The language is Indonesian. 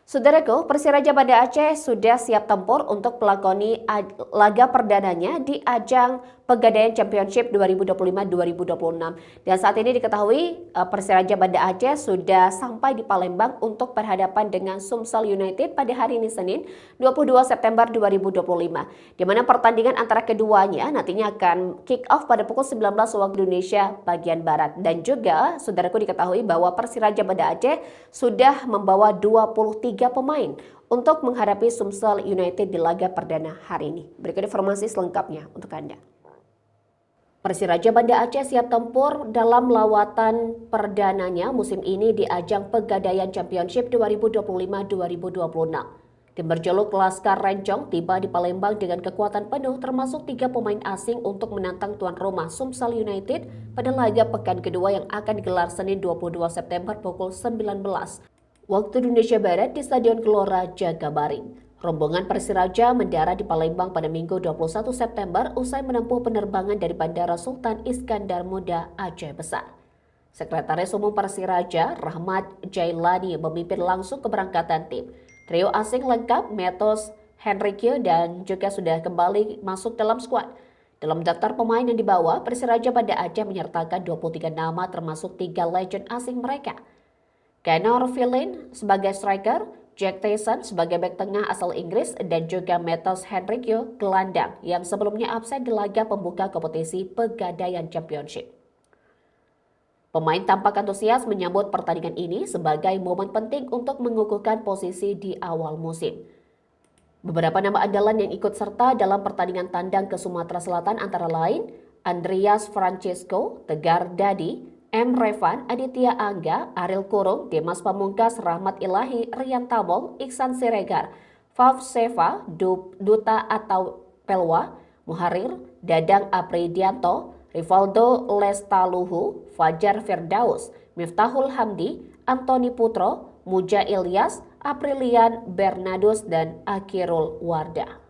Saudaraku, Persiraja Banda Aceh sudah siap tempur untuk melakoni laga perdananya di ajang Pegadaian Championship 2025-2026. Dan saat ini diketahui Persiraja Banda Aceh sudah sampai di Palembang untuk berhadapan dengan Sumsel United pada hari ini Senin 22 September 2025. Di mana pertandingan antara keduanya nantinya akan kick off pada pukul 19 waktu Indonesia bagian Barat. Dan juga saudaraku diketahui bahwa Persiraja Banda Aceh sudah membawa 23 pemain untuk menghadapi Sumsel United di laga perdana hari ini. Berikut informasi selengkapnya untuk Anda. Persiraja Banda Aceh siap tempur dalam lawatan perdananya musim ini di ajang Pegadaian Championship 2025-2026. Tim berjuluk Laskar Rencong tiba di Palembang dengan kekuatan penuh termasuk 3 pemain asing untuk menantang tuan rumah Sumsel United pada laga pekan kedua yang akan digelar Senin 22 September pukul 19 waktu Indonesia Barat di Stadion Gelora Jakabaring. Rombongan Persiraja mendarat di Palembang pada Minggu 21 September usai menempuh penerbangan dari Bandara Sultan Iskandar Muda Aceh Besar. Sekretaris Umum Persiraja, Rahmat Jailani, memimpin langsung keberangkatan tim. Trio asing lengkap, Metos, Henrique, dan juga sudah kembali masuk dalam skuad. Dalam daftar pemain yang dibawa, Persiraja Banda Aceh menyertakan 23 nama termasuk 3 legend asing mereka. Kenor Villain sebagai striker, Jack Tyson sebagai bek tengah asal Inggris, dan juga Metos Henrique gelandang yang sebelumnya absen di laga pembuka kompetisi Pegadaian Championship. Pemain tampak antusias menyambut pertandingan ini sebagai momen penting untuk mengukuhkan posisi di awal musim. Beberapa nama andalan yang ikut serta dalam pertandingan tandang ke Sumatera Selatan antara lain Andreas Francisco, Tegar Dadi, M. Revan, Aditya Angga, Ariel Kurung, Dimas Pamungkas, Rahmat Ilahi, Rian Tamong, Iksan Siregar, Fav Seva, Duta atau Pelwa, Muharir, Dadang Apridianto, Rivaldo Lestaluhu, Fajar Firdaus, Miftahul Hamdi, Antoni Putro, Muja Ilyas, Aprilian Bernadus, dan Akirul Wardah.